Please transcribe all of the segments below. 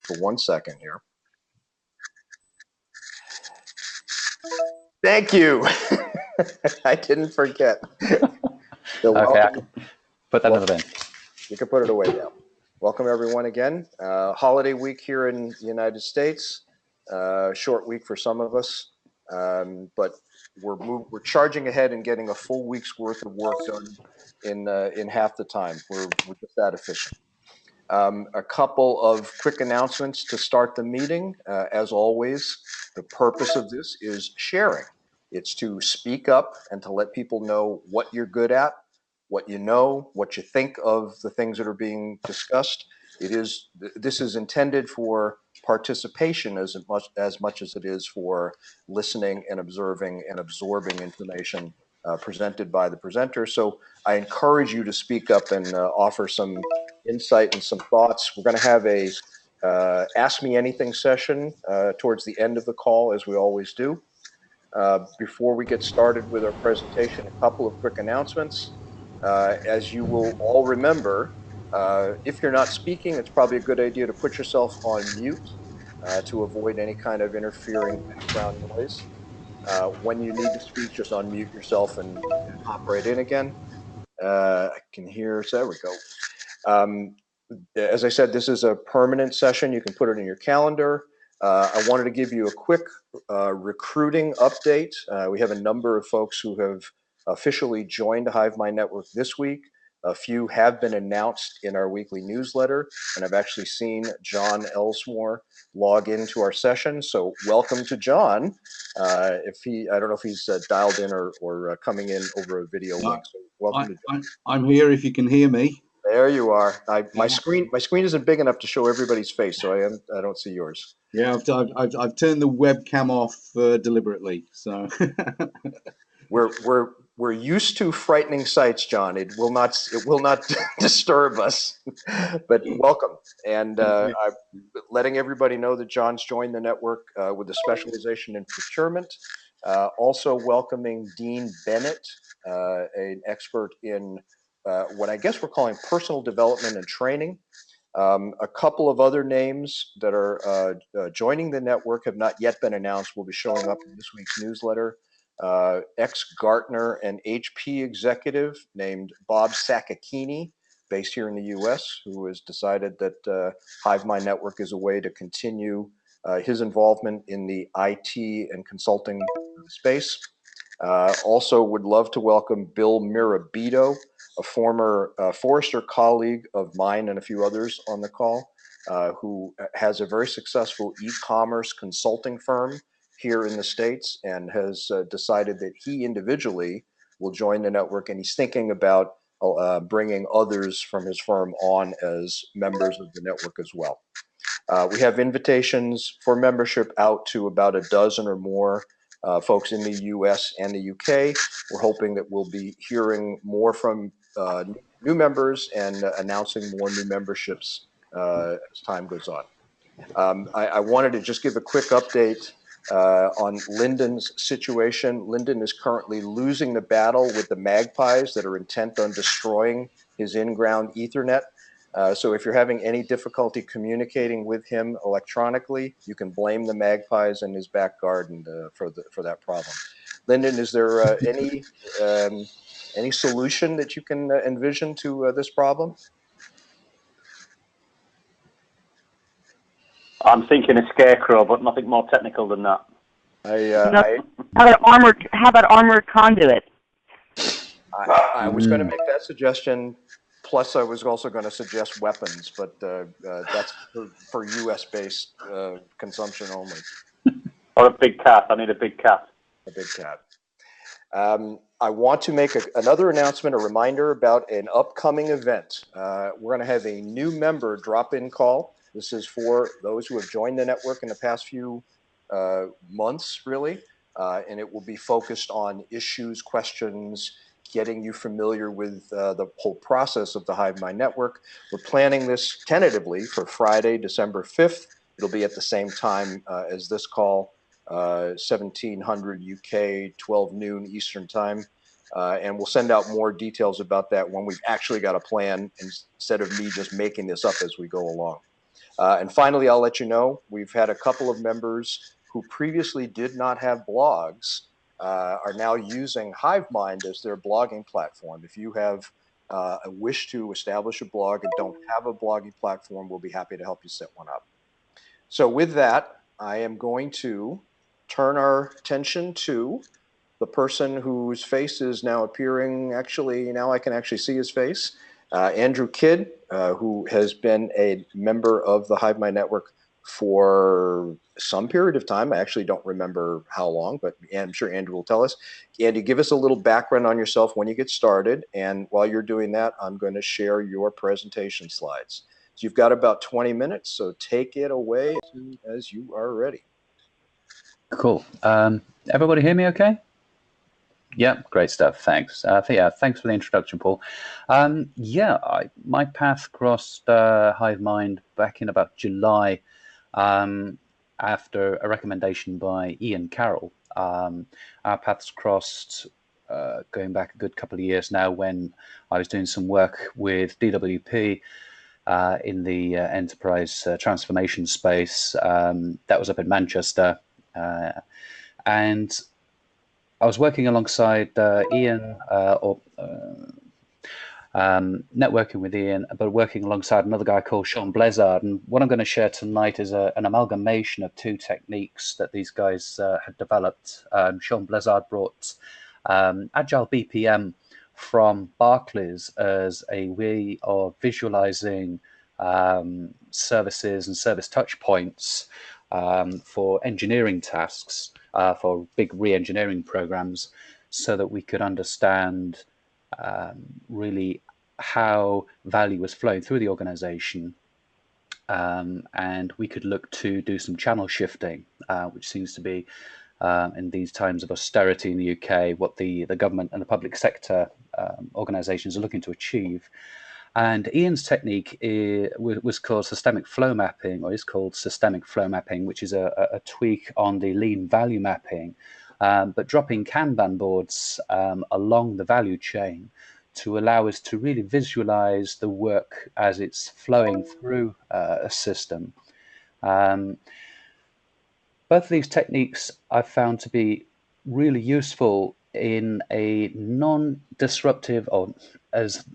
for 1 second here. Thank you. I didn't forget. So okay, I can put that in the bin. You can put it away now. Welcome everyone again. Holiday week here in the United States. Short week for some of us, but we're charging ahead and getting a full week's worth of work done in half the time. We're just that efficient. A couple of quick announcements to start the meeting. As always, the purpose of this is sharing. It's to speak up and to let people know what you're good at, what you know, what you think of the things that are being discussed. This is intended for participation as much as it is for listening and observing and absorbing information presented by the presenter. So I encourage you to speak up and offer some insight and some thoughts. We're going to have a Ask Me Anything session towards the end of the call, as we always do. Before we get started with our presentation, a couple of quick announcements. As you will all remember, if you're not speaking, it's probably a good idea to put yourself on mute to avoid any kind of interfering background noise. When you need to speak, just unmute yourself and hop right in again. I can hear, so there we go. As I said, this is a permanent session. You can put it in your calendar. I wanted to give you a quick recruiting update. We have a number of folks who have officially joined the HiveMind network this week. A few have been announced in our weekly newsletter, and I've actually seen John Elsmore log into our session. So welcome to John. I don't know if he's dialed in or coming in over a video link. So welcome to John. I'm here if you can hear me. There you are. My screen isn't big enough to show everybody's face, so I don't see yours. Yeah, I've turned the webcam off deliberately. So we're used to frightening sights, John. It will not disturb us. But welcome, and I'm letting everybody know that John's joined the network with a specialization in procurement. Also welcoming Dean Bennett, an expert in what I guess we're calling personal development and training. A couple of other names that are joining the network have not yet been announced, will be showing up in this week's newsletter. Ex-Gartner and HP executive named Bob Sakakini, based here in the US, who has decided that HiveMind Network is a way to continue his involvement in the IT and consulting space. Also would love to welcome Bill Mirabito, a former Forrester colleague of mine and a few others on the call, who has a very successful e-commerce consulting firm here in the States and has decided that he individually will join the network, and he's thinking about bringing others from his firm on as members of the network as well. We have invitations for membership out to about a dozen or more folks in the US and the UK. We're hoping that we'll be hearing more from new members and announcing more new memberships as time goes on. I wanted to just give a quick update on Lyndon's situation. Lyndon is currently losing the battle with the magpies that are intent on destroying his in-ground Ethernet. So if you're having any difficulty communicating with him electronically, you can blame the magpies in his back garden for that problem. Lyndon, is there any solution that you can envision to this problem? I'm thinking a scarecrow, but nothing more technical than that. How about armored conduit? I was going to make that suggestion. Plus, I was also going to suggest weapons, but that's for U.S.-based consumption only. Or a big cat. I need a big cat. A big cat. I want to make another announcement, a reminder about an upcoming event. We're going to have a new member drop-in call. This is for those who have joined the network in the past few months, really, and it will be focused on issues, questions, getting you familiar with the whole process of the HiveMind network. We're planning this tentatively for Friday, December 5th. It'll be at the same time as this call, 1700 UK, 12 noon Eastern time. And we'll send out more details about that when we've actually got a plan instead of me just making this up as we go along. And finally, I'll let you know, we've had a couple of members who previously did not have blogs are now using HiveMind as their blogging platform. If you have a wish to establish a blog and don't have a blogging platform, we'll be happy to help you set one up. So with that, I am going to turn our attention to the person whose face is now appearing. Actually, now I can actually see his face. Andrew Kidd, who has been a member of the HiveMind network for some period of time. I actually don't remember how long, but I'm sure Andrew will tell us. Andy, give us a little background on yourself when you get started. And while you're doing that, I'm going to share your presentation slides. So you've got about 20 minutes, so take it away as you are ready. Cool. Everybody hear me okay? Yeah, great stuff. Thanks. Thanks for the introduction, Paul. My path crossed HiveMind back in about July after a recommendation by Ian Carroll. Our paths crossed going back a good couple of years now when I was doing some work with DWP in the enterprise transformation space. That was up in Manchester. And I was working alongside Ian, networking with Ian, but working alongside another guy called Sean Blezard. And what I'm going to share tonight is an amalgamation of two techniques that these guys had developed. Sean Blezard brought Agile BPM from Barclays as a way of visualizing services and service touch points for engineering tasks, for big re-engineering programs, so that we could understand really how value was flowing through the organization. And we could look to do some channel shifting, which seems to be, in these times of austerity in the UK, what the government and the public sector organizations are looking to achieve. And Ian's technique was called systemic flow mapping, or is called systemic flow mapping, which is a tweak on the lean value mapping, but dropping Kanban boards along the value chain to allow us to really visualize the work as it's flowing through a system. Both of these techniques I've found to be really useful in a non-disruptive, or as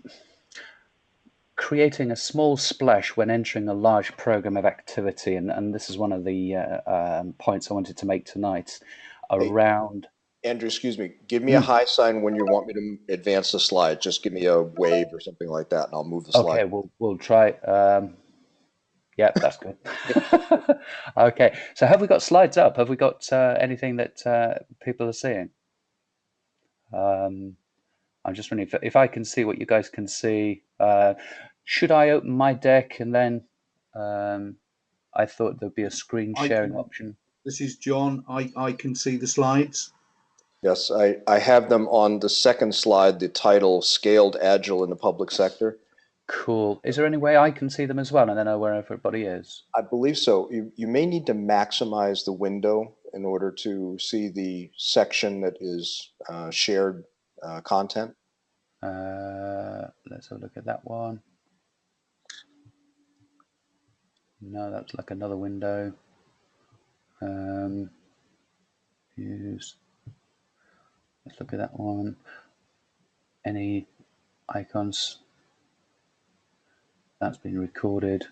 creating a small splash when entering a large program of activity. And this is one of the points I wanted to make tonight around. Hey, Andrew, excuse me. Give me a high sign when you want me to advance the slide. Just give me a wave or something like that, and I'll move the slide. Okay, we'll try. Yeah, that's good. Okay, so have we got slides up? Have we got anything that people are seeing? I'm just wondering if I can see what you guys can see. Should I open my deck and then I thought there'd be a screen sharing option. This is John. I can see the slides. Yes, I have them on the second slide, the title, Scaled Agile in the Public Sector. Cool. Is there any way I can see them as well and then know where everybody is? I believe so. You may need to maximize the window in order to see the section that is shared content. Let's have a look at that one. No, that's like another window. Use. Let's look at that one. Any icons? That's been recorded.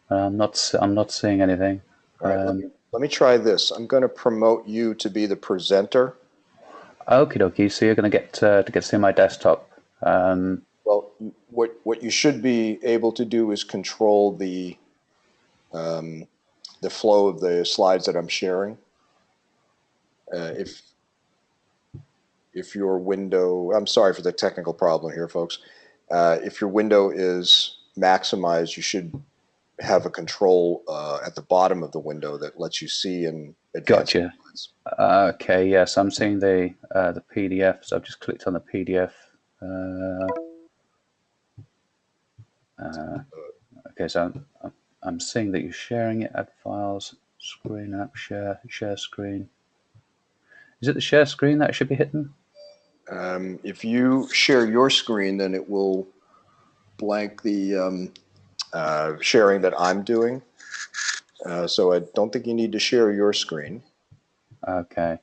I'm not seeing anything. All right, let me try this. I'm going to promote you to be the presenter. Okie dokie. So you're going to get to see my desktop. Well, what you should be able to do is control the flow of the slides that I'm sharing. If your window, I'm sorry for the technical problem here, folks. If your window is maximized, you should have a control at the bottom of the window that lets you see and advance. Gotcha. Okay, yes, I'm seeing the PDF. So I've just clicked on the PDF. Okay, so I'm seeing that you're sharing it. Add files, screen app, share screen. Is it the share screen that should be hitting? If you share your screen, then it will blank the sharing that I'm doing. So I don't think you need to share your screen. Okay.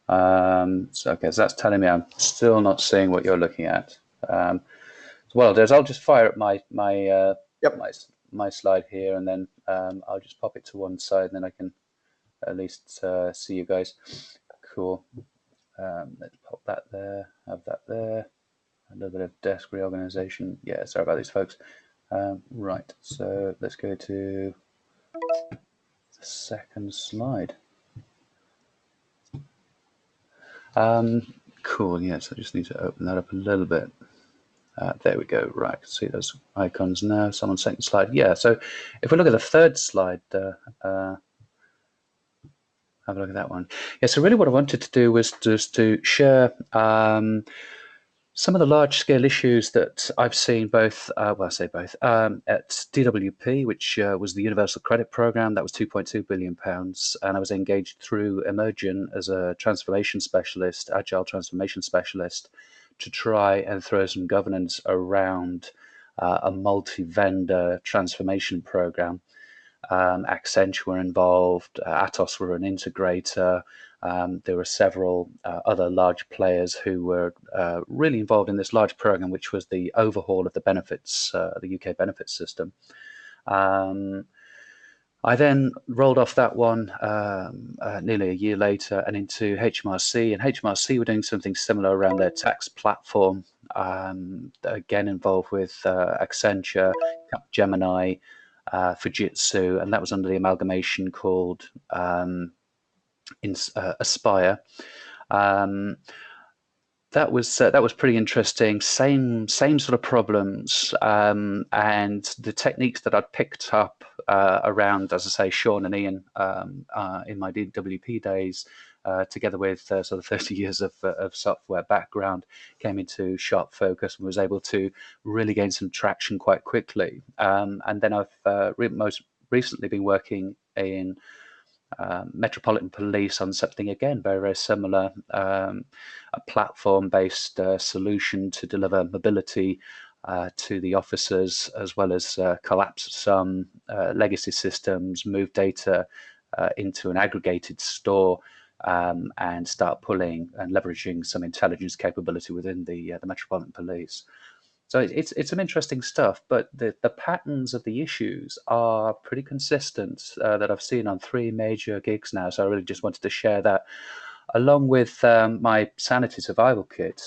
So that's telling me I'm still not seeing what you're looking at. Well, I'll just fire up my my slide here, and then I'll just pop it to one side, and then I can at least see you guys. Cool. Let's pop that there. Have that there. A little bit of desk reorganization. Yeah, sorry about these folks. Right. So let's go to the second slide. Cool. Yes, I just need to open that up a little bit. There we go. Right, I can see those icons now. Someone's second slide. Yeah, so if we look at the third slide, have a look at that one. Yeah, so really what I wanted to do was just to share some of the large-scale issues that I've seen both, well, I say both, at DWP, which was the Universal Credit Program. That was £2.2 billion. And I was engaged through Emergent as a transformation specialist, agile transformation specialist, to try and throw some governance around a multi-vendor transformation program. Accenture were involved, Atos were an integrator. There were several other large players who were really involved in this large program, which was the overhaul of the benefits, the UK benefits system. I then rolled off that one nearly a year later and into HMRC, and HMRC were doing something similar around their tax platform, again involved with Accenture, Gemini, Fujitsu, and that was under the amalgamation called Aspire. That was pretty interesting. Same sort of problems, and the techniques that I'd picked up around, as I say, Sean and Ian in my DWP days, together with sort of 30 years of software background, came into sharp focus and was able to really gain some traction quite quickly. And then I've most recently been working in Metropolitan Police on something again very, very similar, a platform-based solution to deliver mobility to the officers, as well as collapse some legacy systems, move data into an aggregated store, and start pulling and leveraging some intelligence capability within the Metropolitan Police. So it's some interesting stuff, but the patterns of the issues are pretty consistent that I've seen on 3 major gigs now. So I really just wanted to share that, along with my Sanity Survival Kit,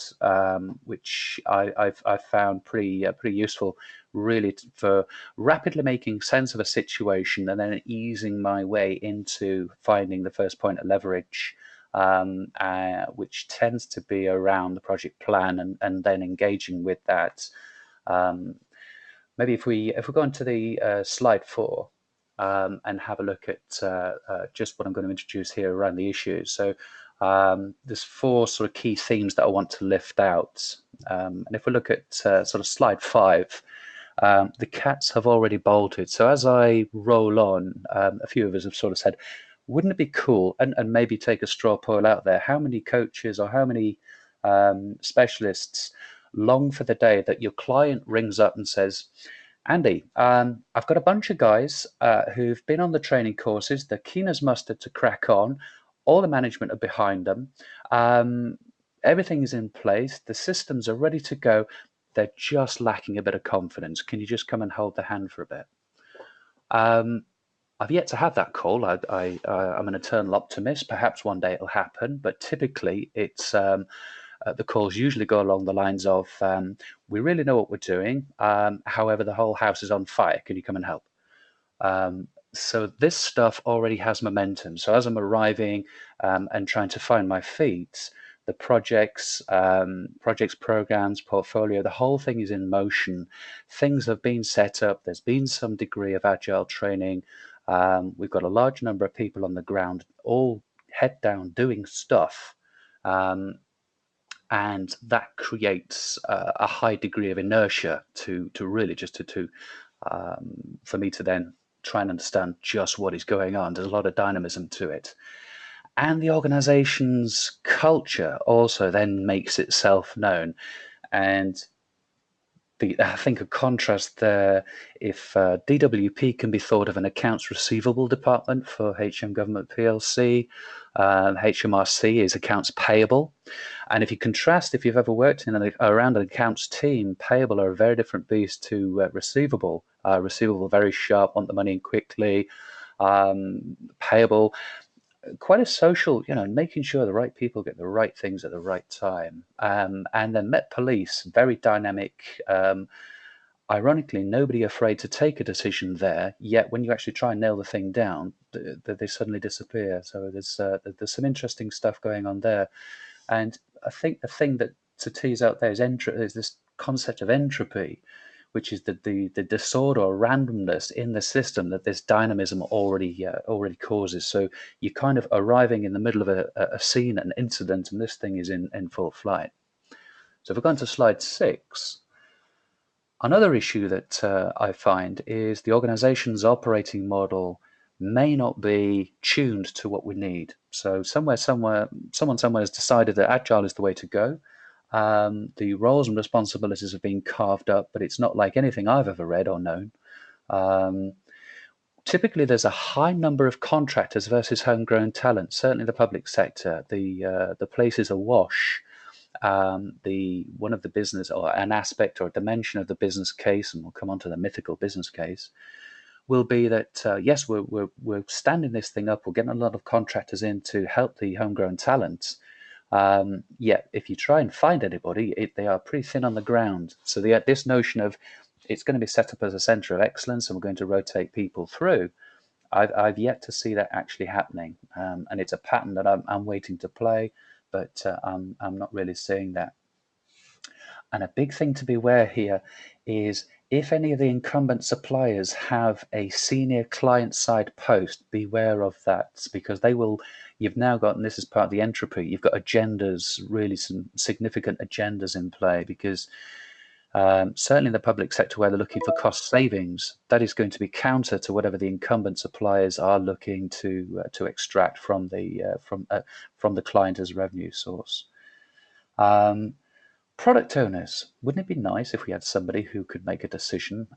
which I've found pretty useful, really, for rapidly making sense of a situation and then easing my way into finding the first point of leverage. Which tends to be around the project plan and then engaging with that. Maybe if we go on to the slide 4 and have a look at just what I'm going to introduce here around the issues. So there's 4 sort of key themes that I want to lift out. And if we look at sort of slide 5, the cats have already bolted. So as I roll on, a few of us have sort of said, wouldn't it be cool, and maybe take a straw poll out there, how many coaches or how many specialists long for the day that your client rings up and says, Andy, I've got a bunch of guys who've been on the training courses, they're keen as mustard to crack on, all the management are behind them, everything is in place, the systems are ready to go, they're just lacking a bit of confidence. Can you just come and hold their hand for a bit? I've yet to have that call. I'm an eternal optimist. Perhaps one day it'll happen, but typically it's the calls usually go along the lines of, we really know what we're doing. However, the whole house is on fire. Can you come and help? So this stuff already has momentum. So as I'm arriving and trying to find my feet, the projects, programs, portfolio, the whole thing is in motion. Things have been set up. There's been some degree of agile training. We've got a large number of people on the ground, all head down doing stuff. And that creates a high degree of inertia to really just to for me to then try and understand just what is going on. There's a lot of dynamism to it. And the organization's culture also then makes itself known. And I think a contrast there, if DWP can be thought of an accounts receivable department for HM Government PLC, HMRC is accounts payable. And if you contrast, if you've ever worked around an accounts team, payable are a very different beast to receivable. Receivable, very sharp, want the money in quickly. Payable, quite a social, making sure the right people get the right things at the right time. And then Met Police, very dynamic. Ironically, nobody afraid to take a decision there, yet when you actually try and nail the thing down, they suddenly disappear. So there's some interesting stuff going on there. And I think the thing that to tease out there is this concept of entropy, which is the disorder or randomness in the system that this dynamism already causes. So you're kind of arriving in the middle of a scene, an incident, and this thing is in full flight. So if we go on to slide 6, another issue that I find is the organization's operating model may not be tuned to what we need. So someone somewhere has decided that Agile is the way to go. The roles and responsibilities have been carved up, but it's not like anything I've ever read or known. Typically, there's a high number of contractors versus homegrown talent. Certainly, the public sector, the place is awash. One of the business or an aspect or a dimension of the business case, and we'll come on to the mythical business case, will be that yes, we're standing this thing up. We're getting a lot of contractors in to help the homegrown talent. Yet, if you try and find anybody, they are pretty thin on the ground. So this notion of it's going to be set up as a center of excellence, and we're going to rotate people through. I've yet to see that actually happening, and it's a pattern that I'm waiting to play, but I'm not really seeing that. And a big thing to beware here is if any of the incumbent suppliers have a senior client-side post, beware of that, because you've now got, and this is part of the entropy, you've got agendas, really some significant agendas in play, because certainly in the public sector where they're looking for cost savings, that is going to be counter to whatever the incumbent suppliers are looking to extract from the client as revenue source. Product owners, wouldn't it be nice if we had somebody who could make a decision,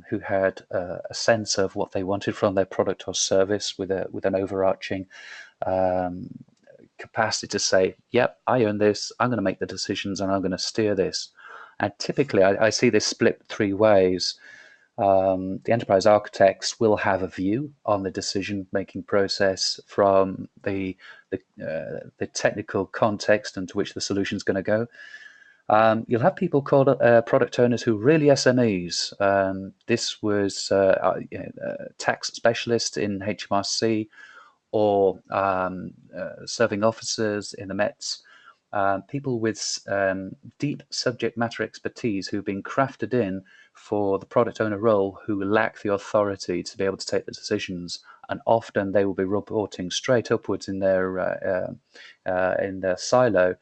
who had a sense of what they wanted from their product or service with an overarching capacity to say, yep, I own this, I'm going to make the decisions and I'm going to steer this. And typically I see this split 3 ways. The enterprise architects will have a view on the decision-making process from the technical context into which the solution is going to go. You'll have people called product owners who are really SMEs. This was tax specialists in HMRC or serving officers in the Mets. People with deep subject matter expertise who've been crafted in for the product owner role who lack the authority to be able to take the decisions, and often they will be reporting straight upwards in their silo.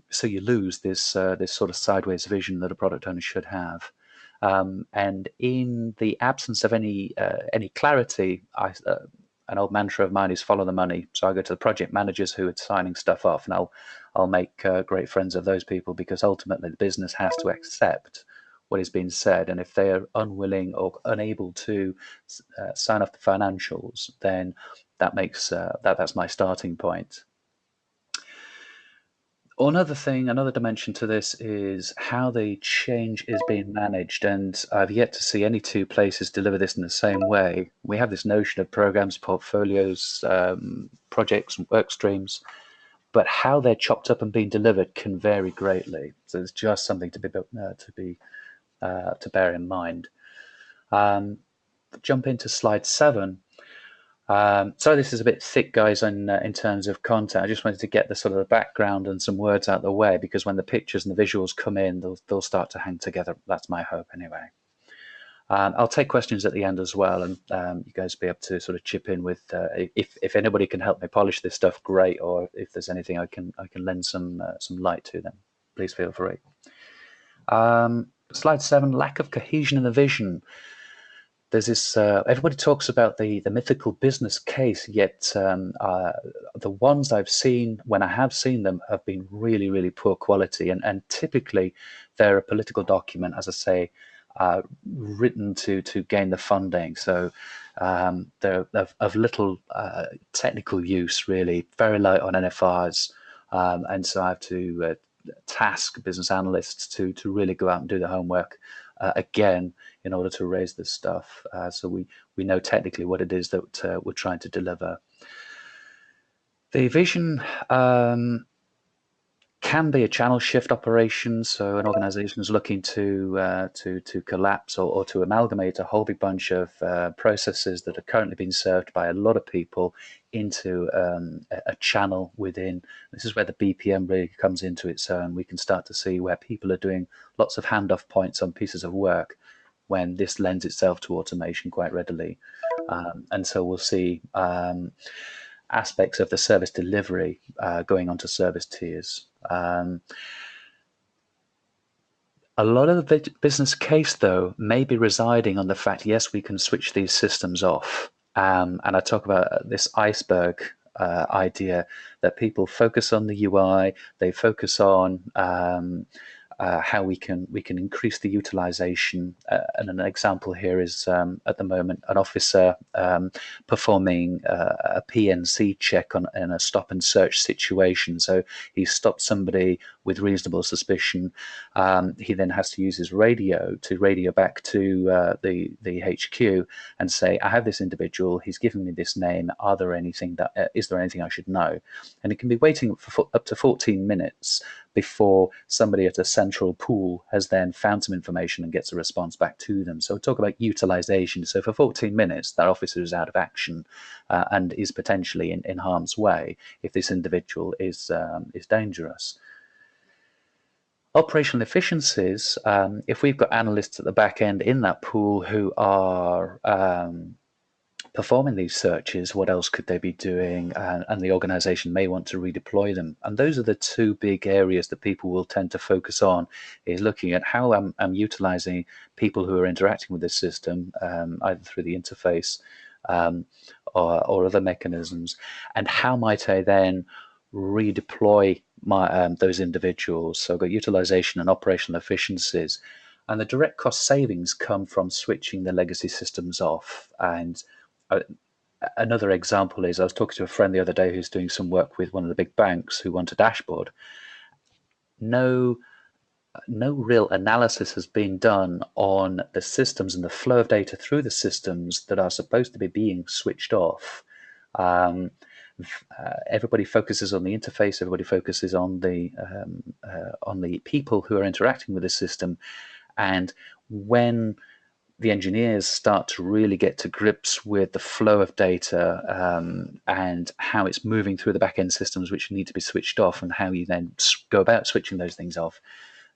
So you lose this sort of sideways vision that a product owner should have. And in the absence of any clarity, an old mantra of mine is follow the money. So I go to the project managers who are signing stuff off, and I'll make great friends of those people, because ultimately the business has to accept what is being said. And if they are unwilling or unable to sign off the financials, then that's my starting point. Another dimension to this is how the change is being managed, and I've yet to see any 2 places deliver this in the same way. We have this notion of programs, portfolios, projects, and work streams, but how they're chopped up and being delivered can vary greatly. So it's just something to bear in mind. Jump into slide 7. So this is a bit thick, guys, in terms of content. I just wanted to get the sort of the background and some words out of the way, because when the pictures and the visuals come in, they'll start to hang together. That's my hope, anyway. I'll take questions at the end as well, and you guys will be able to sort of chip in with if anybody can help me polish this stuff, great. Or if there's anything I can lend some light to, then please feel free. Slide 7: lack of cohesion in the vision. there's this. Everybody talks about the mythical business case, yet the ones I've seen, when I have seen them, have been really, really poor quality, and typically they're a political document, as I say, written to gain the funding. So they're of little technical use, really, very light on NFRs, and so I have to task business analysts to really go out and do the homework again in order to raise this stuff. So we know technically what it is that we're trying to deliver. The vision can be a channel shift operation. So an organization is looking to collapse or to amalgamate a whole big bunch of processes that are currently being served by a lot of people into a channel within. This is where the BPM really comes into its own. We can start to see where people are doing lots of handoff points on pieces of work when this lends itself to automation quite readily. And so we'll see aspects of the service delivery going onto service tiers. A lot of the business case, though, may be residing on the fact, yes, we can switch these systems off. And I talk about this iceberg idea that people focus on the UI, they focus on how we can increase the utilization. And an example here is at the moment an officer performing a PNC check in a stop and search situation. So he stopped somebody with reasonable suspicion. He then has to use his radio to radio back to the HQ and say, I have this individual, he's given me this name, is there anything I should know? And it can be waiting for up to 14 minutes before somebody at a central pool has then found some information and gets a response back to them. So talk about utilization. So for 14 minutes, that officer is out of action and is potentially in harm's way if this individual is dangerous. Operational efficiencies, if we've got analysts at the back end in that pool who are performing these searches, what else could they be doing? And the organization may want to redeploy them. And those are the two big areas that people will tend to focus on, is looking at how I'm utilizing people who are interacting with this system, either through the interface or other mechanisms, and how might I then redeploy those individuals. So I've got utilization and operational efficiencies. And the direct cost savings come from switching the legacy systems off. And another example is I was talking to a friend the other day who's doing some work with one of the big banks who want a dashboard. No real analysis has been done on the systems and the flow of data through the systems that are supposed to be being switched off. Everybody focuses on the interface. Everybody focuses on the people who are interacting with the system, and when the engineers start to really get to grips with the flow of data and how it's moving through the back-end systems which need to be switched off, and how you then go about switching those things off,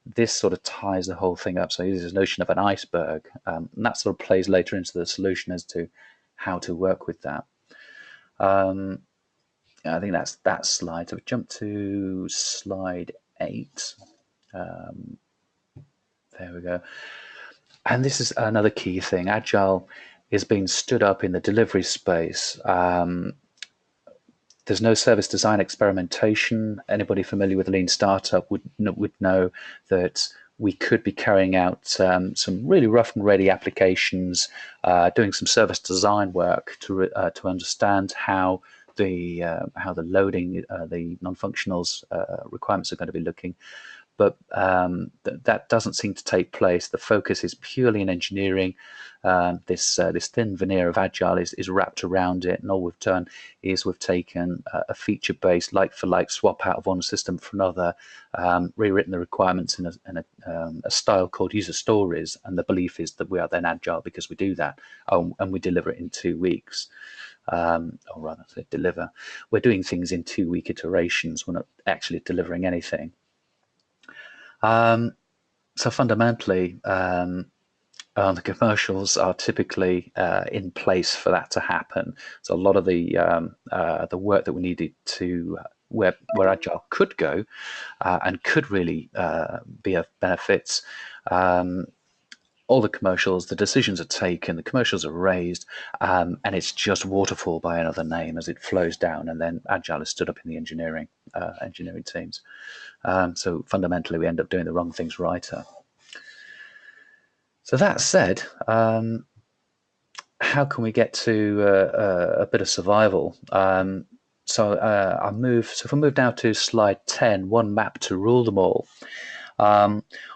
this sort of ties the whole thing up. So there's this notion of an iceberg, and that sort of plays later into the solution as to how to work with that. I think that's that slide. So we jump to slide 8. There we go. And this is another key thing. Agile is being stood up in the delivery space. There's no service design experimentation. Anybody familiar with Lean Startup would know that we could be carrying out some really rough and ready applications, doing some service design work to understand how the loading, the non-functionals requirements are going to be looking. But that doesn't seem to take place. The focus is purely in engineering. This thin veneer of Agile is wrapped around it, and all we've done is we've taken a feature-based like-for-like swap out of one system for another, rewritten the requirements in a style called user stories, and the belief is that we are then Agile because we do that, and we deliver it in 2 weeks. Or rather, say deliver. We're doing things in 2-week iterations. We're not actually delivering anything. So fundamentally, the commercials are typically in place for that to happen. So a lot of the work that we needed to where Agile could go and could really be of benefits all the commercials, the decisions are taken, the commercials are raised, and it's just waterfall by another name as it flows down, and then Agile is stood up in the engineering teams. So fundamentally, we end up doing the wrong things right. So that said, how can we get to a bit of survival? So if I move now to slide 10, one map to rule them all.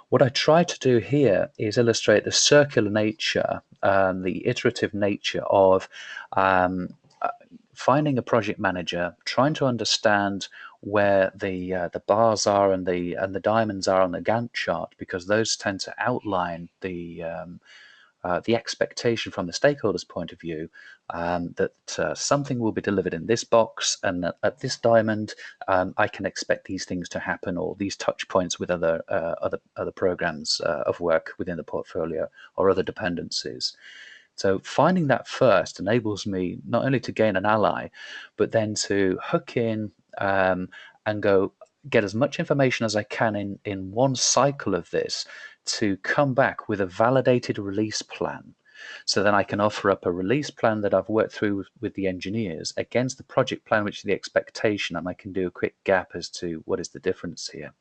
What I try to do here is illustrate the circular nature, the iterative nature of finding a project manager, trying to understand where the bars are and the diamonds are on the Gantt chart, because those tend to outline the expectation from the stakeholders' point of view, that something will be delivered in this box, and at this diamond, I can expect these things to happen, or these touch points with other programs of work within the portfolio or other dependencies. So finding that first enables me not only to gain an ally, but then to hook in and go get as much information as I can in one cycle of this, to come back with a validated release plan. So then I can offer up a release plan that I've worked through with the engineers against the project plan, which is the expectation, and I can do a quick gap as to what is the difference here.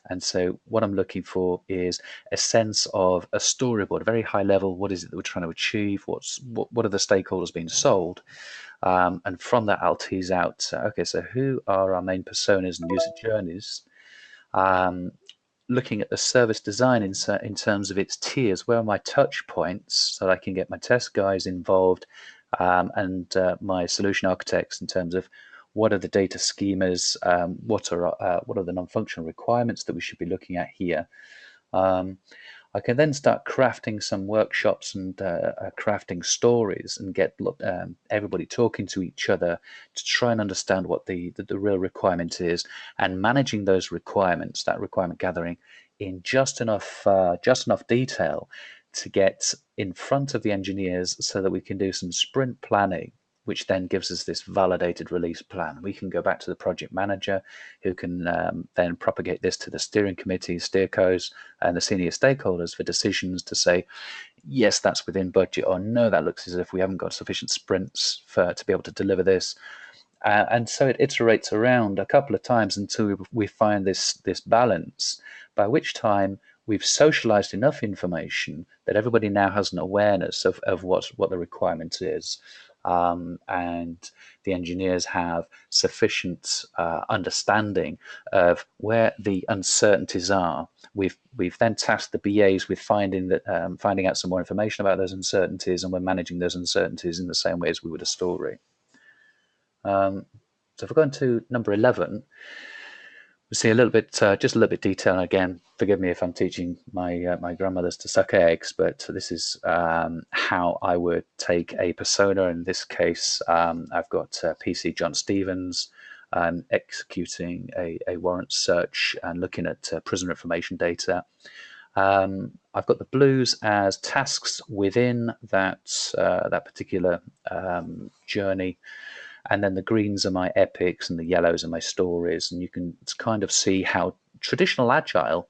And so what I'm looking for is a sense of a storyboard, a very high level. What is it that we're trying to achieve? What are the stakeholders being sold? And from that, I'll tease out, okay, so who are our main personas and user journeys? Looking at the service design in terms of its tiers, where are my touch points, so that I can get my test guys involved, and my solution architects in terms of what are the data schemas, what are the non-functional requirements that we should be looking at here. I can then start crafting some workshops and crafting stories, and get everybody talking to each other to try and understand what the real requirement is, and managing those requirements, that requirement gathering, in just enough detail to get in front of the engineers, so that we can do some sprint planning, which then gives us this validated release plan. We can go back to the project manager, who can then propagate this to the steering committee, steercos, and the senior stakeholders for decisions to say, yes, that's within budget, or no, that looks as if we haven't got sufficient sprints to be able to deliver this. And so it iterates around a couple of times until we find this balance, by which time we've socialized enough information that everybody now has an awareness of what the requirement is. And the engineers have sufficient understanding of where the uncertainties are. We've then tasked the BAs with finding out some more information about those uncertainties, and we're managing those uncertainties in the same way as we would a story. So if we go into number 11, we see a little bit, just a little bit detail. And again, forgive me if I'm teaching my grandmothers to suck eggs, but this is how I would take a persona. In this case, I've got PC John Stevens executing a warrant search and looking at prisoner information data. I've got the blues as tasks within that particular journey. And then the greens are my epics, and the yellows are my stories. And you can kind of see how traditional Agile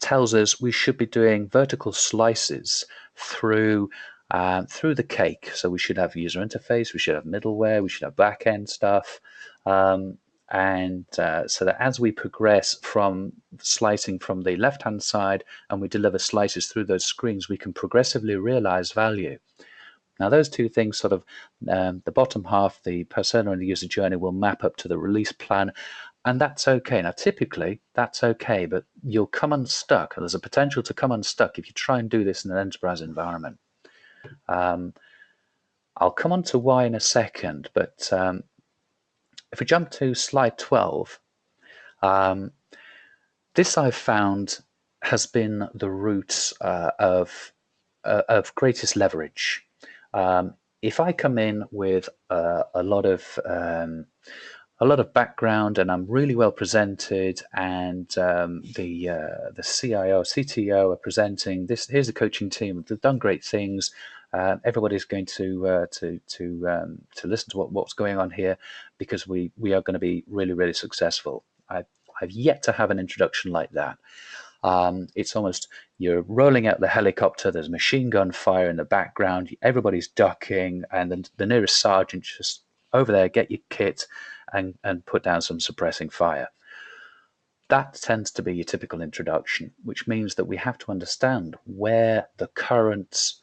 tells us we should be doing vertical slices through the cake. So we should have user interface, we should have middleware, we should have back-end stuff. So that as we progress from slicing from the left-hand side, and we deliver slices through those screens, we can progressively realize value. Now, those two things, sort of the bottom half, the persona and the user journey, will map up to the release plan, and that's okay. Now, typically, that's okay, but you'll come unstuck. There's a potential to come unstuck if you try and do this in an enterprise environment. I'll come on to why in a second, but if we jump to slide 12, this I've found has been the root of greatest leverage. If I come in with a lot of background, and I'm really well presented, and the CIO, CTO are presenting this. Here's the coaching team. They've done great things. Everybody's going to listen to what's going on here, because we are going to be really, really successful. I've yet to have an introduction like that. It's almost you're rolling out the helicopter, there's machine gun fire in the background, everybody's ducking, and then the nearest sergeant just over there, get your kit and put down some suppressing fire. That tends to be your typical introduction, which means that we have to understand where the current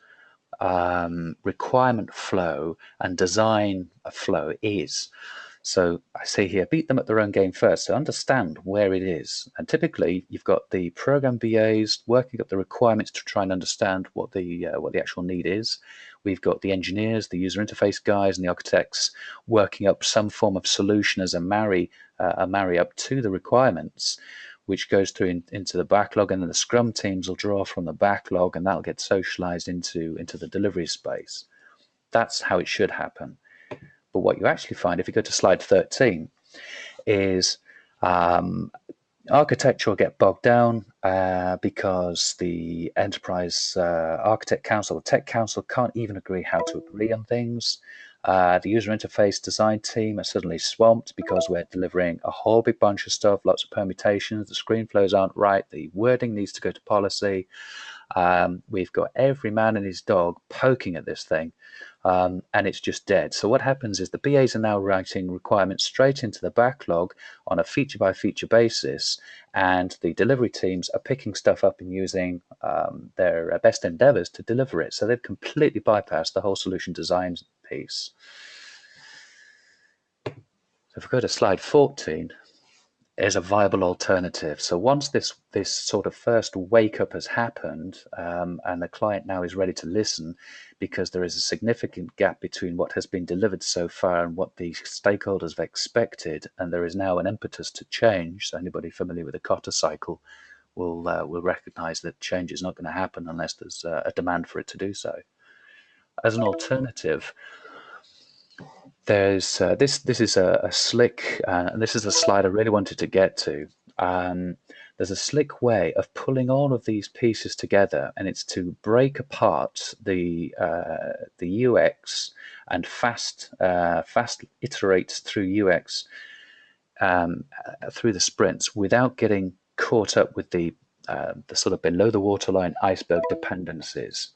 requirement flow and design flow is. So I say here, beat them at their own game first. So understand where it is. And typically, you've got the program BAs working up the requirements to try and understand what the actual need is. We've got the engineers, the user interface guys, and the architects working up some form of solution as a marry up to the requirements, which goes through into the backlog, and then the Scrum teams will draw from the backlog, and that'll get socialized into the delivery space. That's how it should happen. But what you actually find, if you go to slide 13, is architecture will get bogged down because the enterprise architect council, the tech council, can't even agree how to agree on things. The user interface design team are suddenly swamped because we're delivering a whole big bunch of stuff, lots of permutations, the screen flows aren't right, the wording needs to go to policy. We've got every man and his dog poking at this thing, and it's just dead. So what happens is the BAs are now writing requirements straight into the backlog on a feature-by-feature basis, and the delivery teams are picking stuff up and using their best endeavors to deliver it. So they've completely bypassed the whole solution design piece. So if we go to slide 14, is a viable alternative. So once this sort of first wake up has happened, and the client now is ready to listen, because there is a significant gap between what has been delivered so far and what the stakeholders have expected, and there is now an impetus to change. So anybody familiar with the Kotter cycle will recognize that change is not going to happen unless there's a demand for it to do so. As an alternative, there's this is a slick, and this is a slide I really wanted to get to. There's a slick way of pulling all of these pieces together, and it's to break apart the UX and fast iterate through UX through the sprints without getting caught up with the sort of below the waterline iceberg dependencies.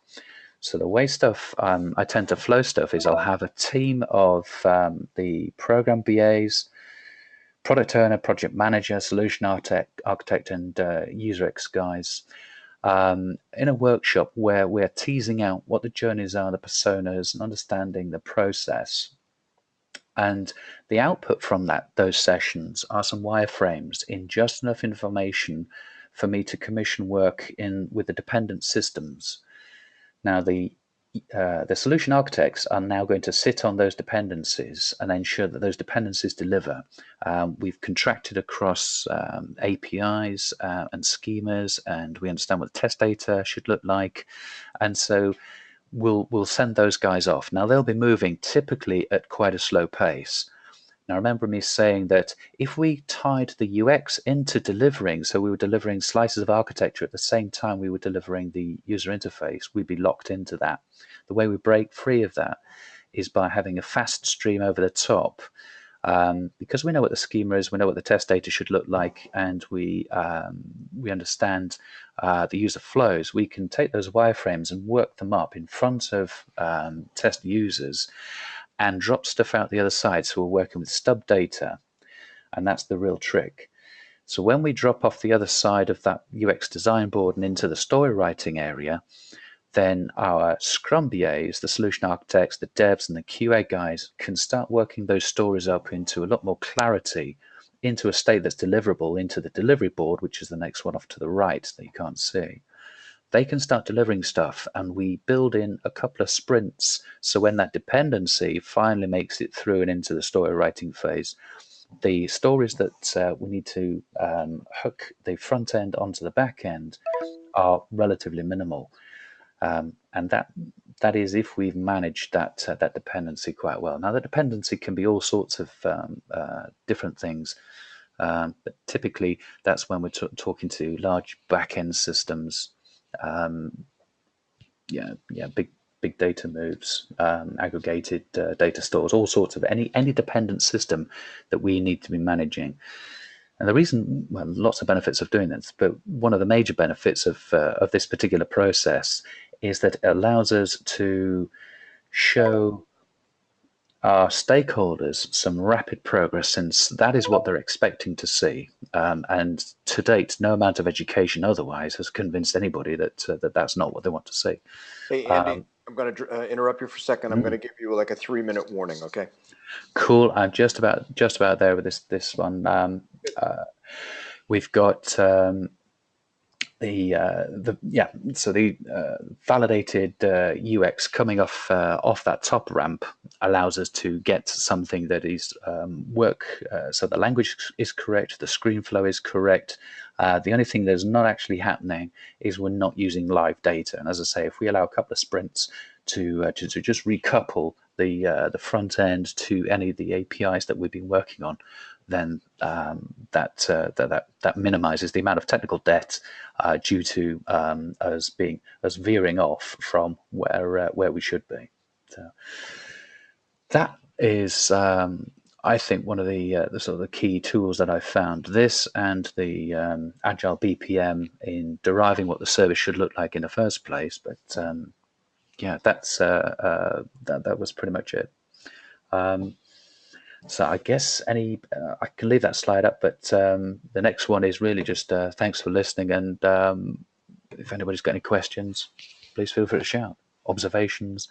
So the way stuff I tend to flow stuff is I'll have a team of the program BAs, product owner, project manager, solution architect, and user X guys in a workshop where we're teasing out what the journeys are, the personas, and understanding the process. And the output from those sessions are some wireframes in just enough information for me to commission work with the dependent systems. Now, the solution architects are now going to sit on those dependencies and ensure that those dependencies deliver. We've contracted across APIs and schemas, and we understand what the test data should look like. And so we'll send those guys off. Now, they'll be moving typically at quite a slow pace. Now, remember me saying that if we tied the UX into delivering, so we were delivering slices of architecture at the same time we were delivering the user interface, we'd be locked into that. The way we break free of that is by having a fast stream over the top. Because we know what the schema is, we know what the test data should look like, and we understand the user flows, we can take those wireframes and work them up in front of test users and drop stuff out the other side. So we're working with stub data, and that's the real trick. So when we drop off the other side of that UX design board and into the story writing area, then our Scrum BAs, the solution architects, the devs, and the QA guys can start working those stories up into a lot more clarity, into a state that's deliverable, into the delivery board, which is the next one off to the right that you can't see. They can start delivering stuff, and we build in a couple of sprints. So when that dependency finally makes it through and into the story writing phase, the stories that we need to hook the front end onto the back end are relatively minimal. And that is if we've managed that dependency quite well. Now, the dependency can be all sorts of different things, but typically that's when we're talking to large back-end systems. Big data moves, aggregated data stores, all sorts of any dependent system that we need to be managing. And the reason, well, lots of benefits of doing this, but one of the major benefits of this particular process is that it allows us to show our stakeholders some rapid progress, since that is what they're expecting to see. And to date, no amount of education otherwise has convinced anybody that that's not what they want to see. Hey, Andy, I'm going to interrupt you for a second. I'm going to give you like a 3-minute warning, okay? Cool. I'm just about there with this one. We've got the validated UX coming off that top ramp allows us to get something that is so the language is correct, the screen flow is correct. The only thing that's not actually happening is we're not using live data. And as I say, if we allow a couple of sprints to just recouple the front end to any of the APIs that we've been working on, then that minimizes the amount of technical debt due to us veering off from where we should be. So that is, I think, one of the sort of the key tools that I found. This and the Agile BPM in deriving what the service should look like in the first place. But yeah, that was pretty much it. So I guess I can leave that slide up, but the next one is really just thanks for listening. And if anybody's got any questions, please feel free to shout. Observations.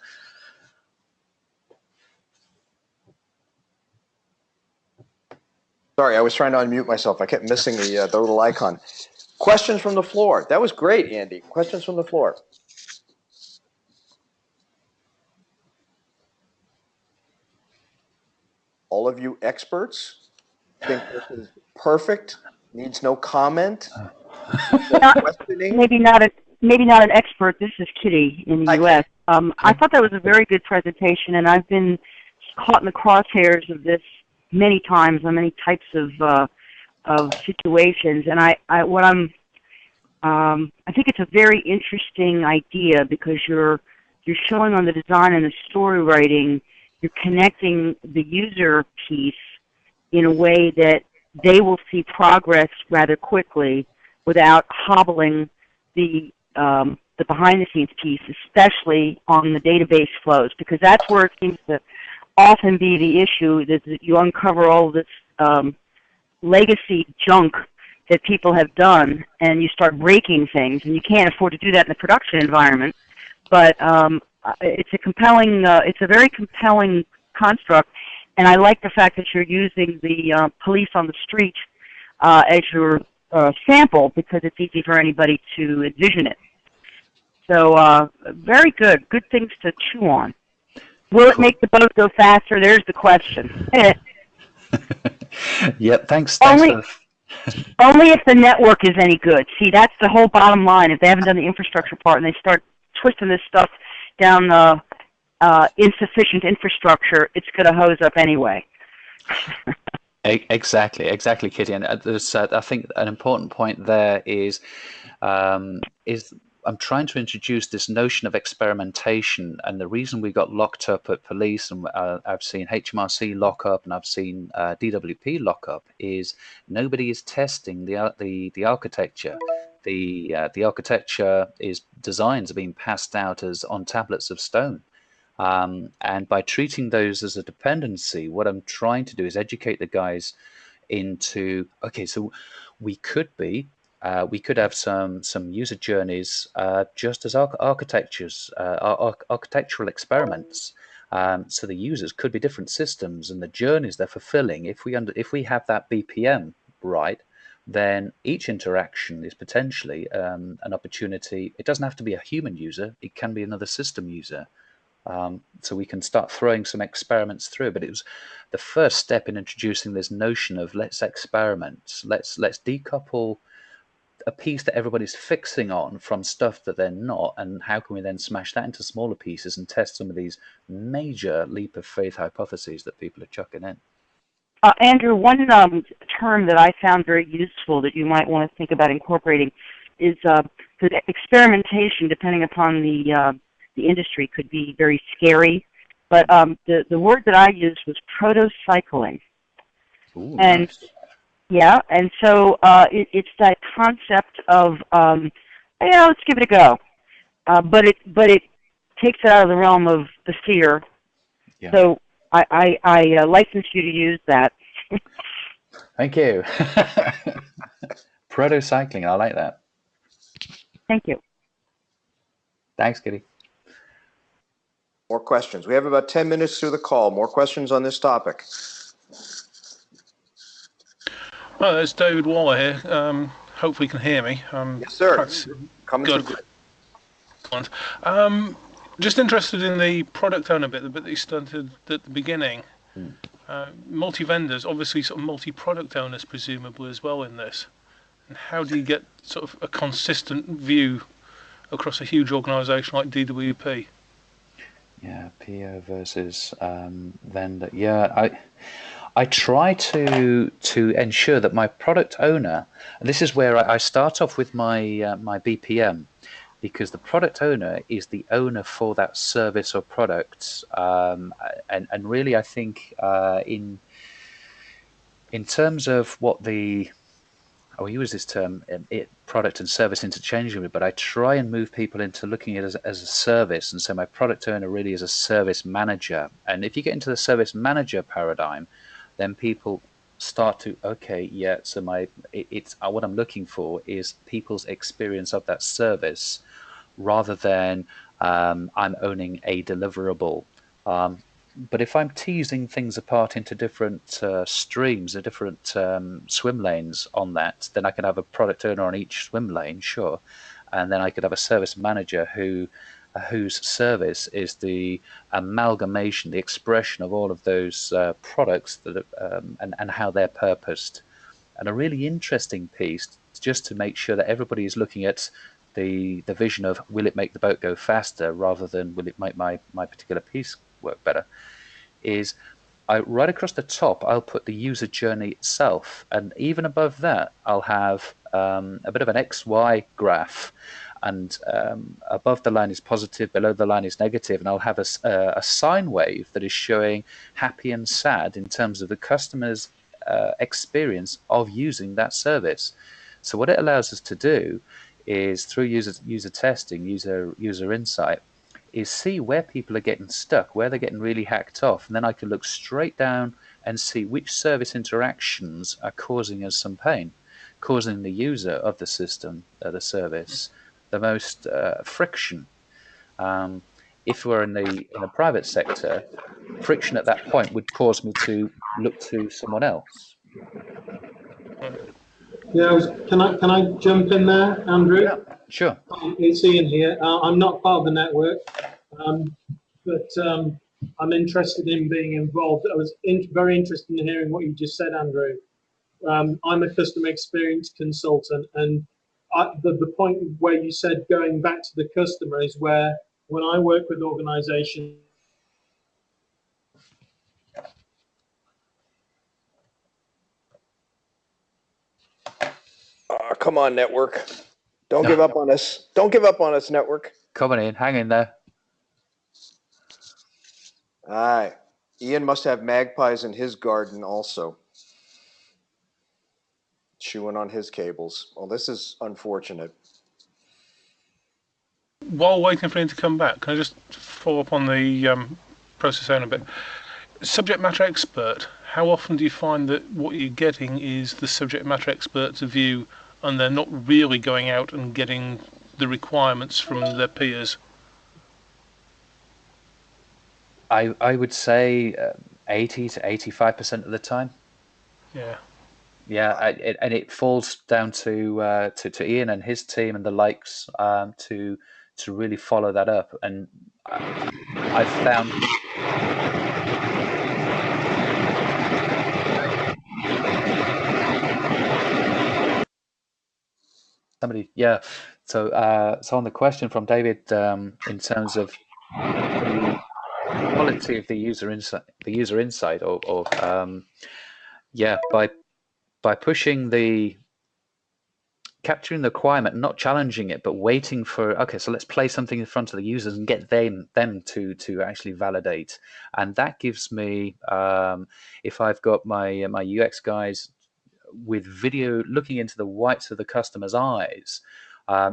Sorry, I was trying to unmute myself. I kept missing the little icon. Questions from the floor. That was great, Andy. Questions from the floor. All of you experts think this is perfect, needs no comment. Maybe not an expert. This is Kitty in the U.S. I thought that was a very good presentation, and I've been caught in the crosshairs of this many times on many types of situations. And I think it's a very interesting idea, because you're showing on the design and the story writing, you're connecting the user piece in a way that they will see progress rather quickly without hobbling the behind-the-scenes piece, especially on the database flows, because that's where it seems to often be the issue, that you uncover all this legacy junk that people have done, and you start breaking things, and you can't afford to do that in the production environment. But it's a very compelling construct, and I like the fact that you're using the police on the street as your sample, because it's easy for anybody to envision it. So very good things to chew on. Will it make the boat go faster? There's the question. Yep, thanks. Only if the network is any good. See, that's the whole bottom line. If they haven't done the infrastructure part and they start twisting this stuff down insufficient infrastructure, it's going to hose up anyway. Exactly, Kitty. And there's, I think, an important point there is I'm trying to introduce this notion of experimentation, and the reason we got locked up at police, and I've seen HMRC lock up, and I've seen DWP lock up, is nobody is testing the architecture. The architecture designs are being passed out as on tablets of stone, and by treating those as a dependency, what I'm trying to do is educate the guys into, okay, so we could have some user journeys just as architectural experiments. So the users could be different systems, and the journeys they're fulfilling. If we have that BPM right, then each interaction is potentially an opportunity. It doesn't have to be a human user; it can be another system user. So we can start throwing some experiments through. But it was the first step in introducing this notion of let's experiment. Let's decouple a piece that everybody's fixing on from stuff that they're not, and how can we then smash that into smaller pieces and test some of these major leap of faith hypotheses that people are chucking in. Andrew, one term that I found very useful that you might want to think about incorporating is that experimentation, depending upon the industry, could be very scary. But the word that I used was protocycling. Ooh, and nice. Yeah, and so it's that concept of let's give it a go, but it takes it out of the realm of the fear. Yeah. So I license you to use that. Thank you. Protocycling, I like that. Thank you. Thanks, Kitty. More questions. We have about 10 minutes through the call. More questions on this topic. Oh, there's David Waller here. Hopefully you can hear me. Yes, sir. Coming Good. through good. Just interested in the product owner bit, the bit that you started at the beginning. Multi-vendors, obviously sort of multi-product owners presumably as well in this. And how do you get sort of a consistent view across a huge organisation like DWP? Yeah, PO versus vendor. Yeah, I try to ensure that my product owner, and this is where I start off with my my BPM, because the product owner is the owner for that service or product, and really I think in terms of what the I use this term, product and service interchangeably, but I try and move people into looking at it as a service. And so my product owner really is a service manager. And if you get into the service manager paradigm, then people start to, okay, yeah, so what I'm looking for is people's experience of that service rather than I'm owning a deliverable. But if I'm teasing things apart into different streams or different swim lanes on that, then I can have a product owner on each swim lane, sure, and then I could have a service manager whose service is the amalgamation, the expression of all of those products that and how they're purposed. And a really interesting piece, just to make sure that everybody is looking at the vision of will it make the boat go faster rather than will it make my particular piece work better, is right across the top I'll put the user journey itself, and even above that I'll have a bit of an XY graph, and above the line is positive, below the line is negative, and I'll have a sine wave that is showing happy and sad in terms of the customer's experience of using that service. So what it allows us to do is, through user testing, user insight, is see where people are getting stuck, where they're getting really hacked off, and then I can look straight down and see which service interactions are causing us some pain, causing the user of the system, the service, the most friction. If we're in the private sector, friction at that point would cause me to look to someone else. Yeah, can I jump in there, Andrew? Yeah, sure. It's Ian here. I'm not part of the network, but I'm interested in being involved. I was very interested in hearing what you just said, Andrew. I'm a customer experience consultant, and the point where you said going back to the customer is where, when I work with organizations, Come on, network. Don't give up on us. Don't give up on us, network. Coming in, hang in there. All right. Ian must have magpies in his garden also, chewing on his cables. Well, this is unfortunate. While waiting for him to come back, can I just follow up on the process owner bit? Subject matter expert, how often do you find that what you're getting is the subject matter expert's view and they're not really going out and getting the requirements from their peers? I would say 80 to 85% of the time. Yeah. Yeah, and it falls down to Ian and his team and the likes to really follow that up. And I've found somebody, yeah. So on the question from David, in terms of the quality of the user insight, or yeah, by pushing capturing the requirement, not challenging it, but waiting for, okay, so let's play something in front of the users and get them to actually validate. And that gives me, if I've got my UX guys with video, looking into the whites of the customer's eyes,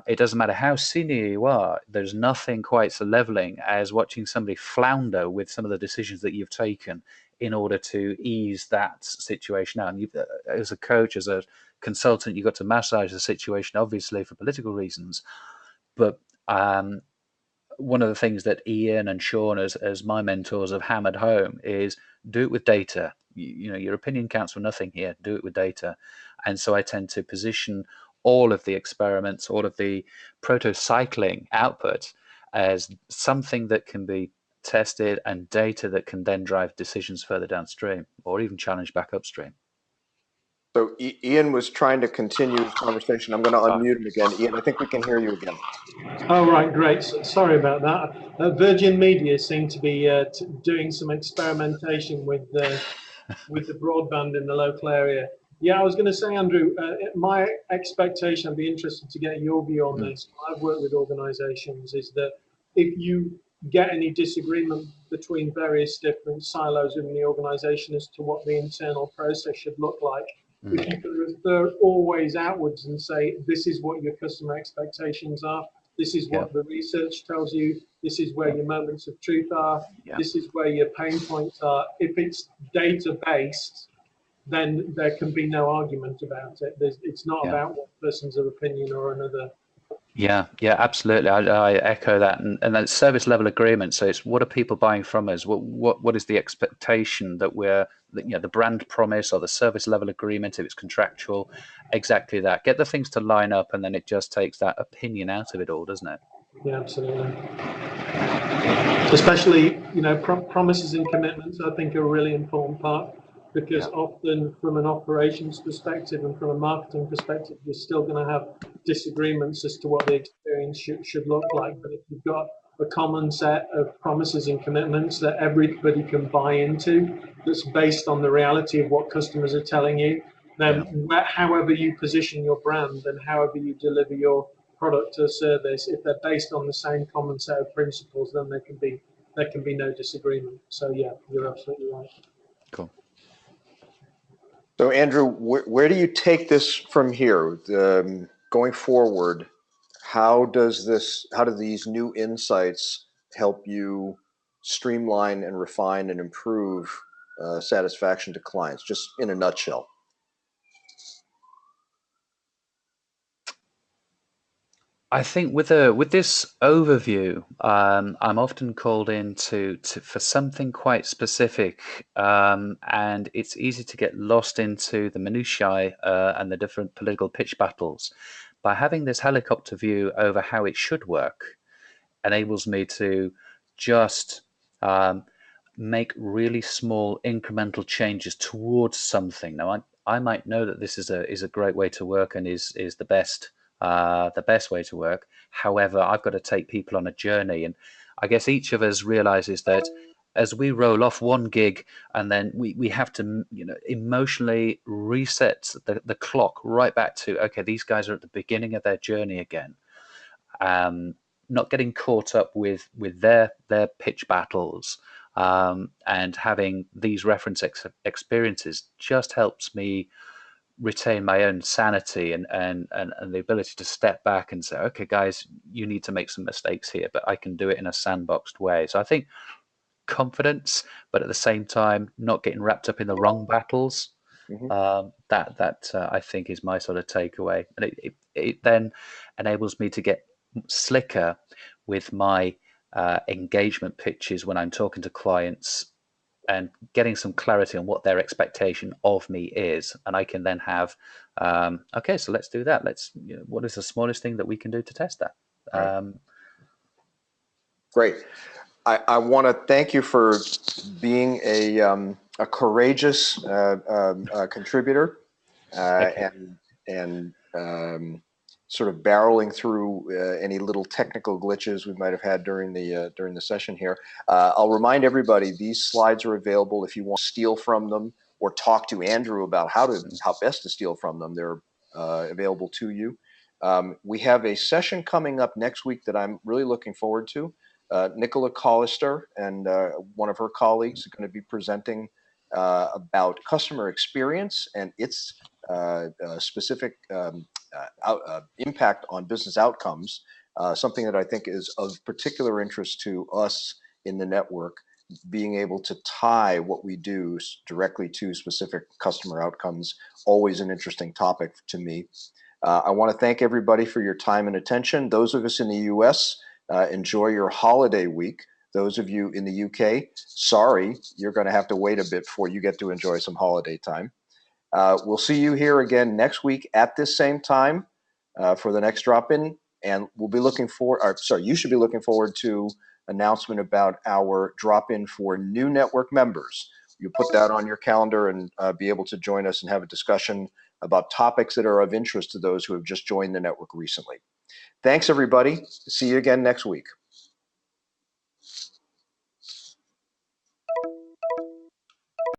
it doesn't matter how senior you are, there's nothing quite so leveling as watching somebody flounder with some of the decisions that you've taken in order to ease that situation out. And you, as a coach, as a consultant, you've got to massage the situation, obviously, for political reasons. But one of the things that Ian and Sean, as my mentors, have hammered home is do it with data. You know, your opinion counts for nothing here. Do it with data. And so I tend to position all of the experiments, all of the protocycling output as something that can be tested and data that can then drive decisions further downstream or even challenge back upstream. So Ian was trying to continue the conversation. I'm going to unmute him again. Ian, I think we can hear you again. Oh, right, great. Sorry about that. Virgin Media seem to be doing some experimentation with the broadband in the local area. Yeah, I was going to say, Andrew, my expectation, I'd be interested to get your view on this. I've worked with organisations, is that if you get any disagreement between various different silos in the organisation as to what the internal process should look like, if you can refer always outwards and say, this is what your customer expectations are, this is what the research tells you, this is where your moments of truth are, this is where your pain points are. If it's data-based, then there can be no argument about it. It's not about one person's opinion or another. Yeah, absolutely. I echo that, and that's service level agreement. So it's what are people buying from us? What is the expectation that the brand promise or the service level agreement, if it's contractual, exactly that. Get the things to line up, and then it just takes that opinion out of it all, doesn't it? Yeah, absolutely. Especially, promises and commitments, I think, are a really important part, because often from an operations perspective and from a marketing perspective, you're still going to have disagreements as to what the experience should look like. But if you've got a common set of promises and commitments that everybody can buy into, that's based on the reality of what customers are telling you, then however you position your brand and however you deliver your product or service, if they're based on the same common set of principles, then there can be no disagreement. So yeah, you're absolutely right. Cool. So Andrew, where do you take this from here? Going forward, how do these new insights help you streamline and refine and improve satisfaction to clients, just in a nutshell? I think with this overview, I'm often called in for something quite specific, and it's easy to get lost into the minutiae and the different political pitch battles. By having this helicopter view over how it should work, enables me to just make really small incremental changes towards something. Now, I might know that this is a great way to work and is the best way to work. However, I've got to take people on a journey, and I guess each of us realizes that as we roll off one gig, and then we have to emotionally reset the clock right back to, okay, these guys are at the beginning of their journey again. Not getting caught up with their pitch battles, and having these reference experiences just helps me retain my own sanity and the ability to step back and say, okay, guys, you need to make some mistakes here, but I can do it in a sandboxed way. So I think confidence, but at the same time, not getting wrapped up in the wrong battles. That I think is my sort of takeaway, and it then enables me to get slicker with my engagement pitches when I'm talking to clients and getting some clarity on what their expectation of me is, and I can then have okay, so let's do that. What is the smallest thing that we can do to test that? Great. I want to thank you for being a courageous contributor and sort of barreling through any little technical glitches we might have had during the session here. I'll remind everybody these slides are available if you want to steal from them or talk to Andrew about how best to steal from them. They're available to you. We have a session coming up next week that I'm really looking forward to. Nicola Collister and one of her colleagues are going to be presenting about customer experience and its specific impact on business outcomes, something that I think is of particular interest to us in the network, being able to tie what we do directly to specific customer outcomes, always an interesting topic to me. I want to thank everybody for your time and attention. Those of us in the US, enjoy your holiday week. Those of you in the UK, sorry, you're going to have to wait a bit before you get to enjoy some holiday time. We'll see you here again next week at this same time for the next drop-in, and we'll be looking for, you should be looking forward to announcement about our drop-in for new network members. You put that on your calendar and be able to join us and have a discussion about topics that are of interest to those who have just joined the network recently. Thanks, everybody. See you again next week.